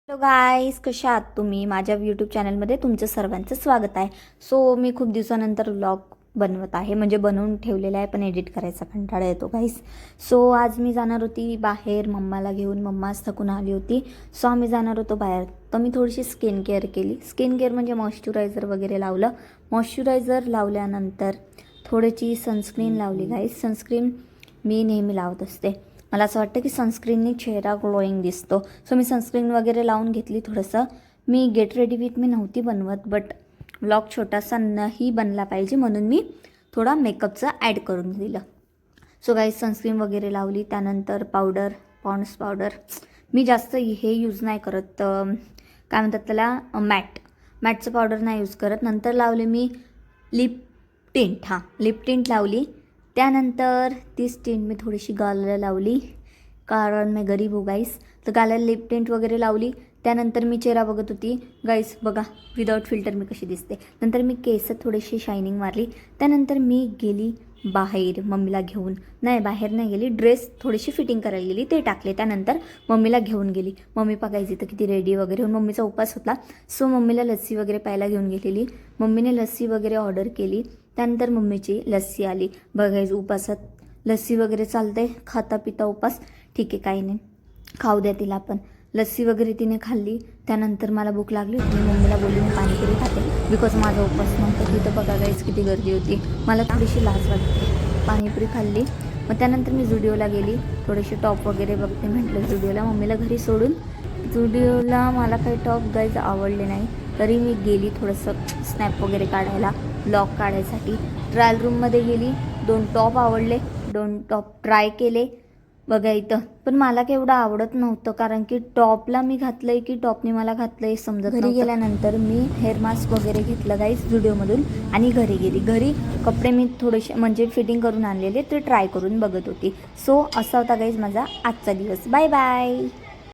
Hello गाईस, कशा आहात तुम्ही? माझ्या यूट्यूब चॅनलमध्ये तुमचं सर्वांचं स्वागत आहे. सो मी खूप दिवसानंतर व्लॉग बनवत आहे, म्हणजे बनवून ठेवलेला आहे पण एडिट करायचा कंटाळा येतो गाईस. सो आज मी जाणार होती बाहेर मम्माला घेऊन. मम्मा आज थकून आली होती, सो आम्ही जाणार होतो बाहेर. तर मी थोडीशी स्किन केअर केली. स्किन केअर म्हणजे मॉइश्चरायझर वगैरे लावलं. मॉइश्चरायझर लावल्यानंतर थोडीशी सनस्क्रीन लावली गाईस. सनस्क्रीन मी नेहमी लावत असते. मला असं वाटतं की सनस्क्रीनने चेहरा ग्लोईंग दिसतो. सो मी सनस्क्रीन वगैरे लावून घेतली. थोडंसं मी गेट रेडी विथ मी नव्हती बनवत, बट व्लॉग छोटासा नाही बनला पाहिजे म्हणून मी थोडा मेकअपचं ॲड करून दिलं. सो गाईज सनस्क्रीन वगैरे लावली. त्यानंतर पावडर, पॉन्ड्स पावडर मी जास्त हे यूज नाही करत. काय म्हणतात त्याला, मॅटचं पावडर नाही यूज करत. नंतर लावले मी लिप टिंट. लिप टिंट लावली. त्यानंतर तीच टिंट मी थोडीशी गालाला लावली, कारण मी गरीब हो गाईस. तर गालाला लिप टिंट वगैरे लावली. त्यानंतर मी चेहरा बघत होती गाईस, बघा विदाऊट फिल्टर मी कशी दिसते. नंतर मी केस थोडीशी शायनिंग मारली. त्यानंतर मी गेली बाहेर मम्मीला घेऊन. नाही, बाहेर नाही गेली, ड्रेस थोडीशी फिटिंग करायला गेली, ते टाकले. त्यानंतर मम्मीला घेऊन गेली. मम्मी बघायची तर किती रेडी वगैरे होऊन. मम्मीचा उपवास होता, सो मम्मीला लस्सी वगैरे प्यायला घेऊन गेलेली. मम्मीने लस्सी वगैरे ऑर्डर केली. त्यानंतर मम्मीची लस्सी आली. बघायचं उपासात लस्सी वगैरे चालते, खाता पिता उपास, ठीक आहे काही नाही, खाऊ द्या तिला. पण लस्सी वगैरे तिने खाल्ली. त्यानंतर मला भूक लागली होती. मी मम्मीला बोलली मी पाणीपुरी खाते, बिकॉज माझा उपास नव्हता. तिथं बघा गाईस किती गर्दी होती. मला थोडीशी लाज वाटते. पाणीपुरी खाल्ली. मग त्यानंतर मी जुडिओला गेली. थोडेसे टॉप वगैरे बघते म्हटलं जुडिओला. मम्मीला घरी सोडून जुडिओला मला काही टॉप गाईज आवडले नाही, तरी मी गेली थोडंसं स्नॅप वगैरे काढायला, ब्लॉग काढायसाठी. ट्रायल रूममध्ये गेली. 2 टॉप आवडले, 2 टॉप ट्राय केले. बघा इथं पण मला केवढं आवडत नव्हतं, कारण की टॉपला मी घातलं आहे की टॉपने मला घातलं आहे समजत नव्हतं. घरी गेल्यानंतर मी हेअर मास्क वगैरे घेतलं गाईस जुडिओमधून आणि घरी गेली. घरी कपडे मी थोडेसे म्हणजे फिटिंग करून आणलेले, ते ट्राय करून बघत होती. सो असा होता गाईज माझा आजचा दिवस. Bye bye.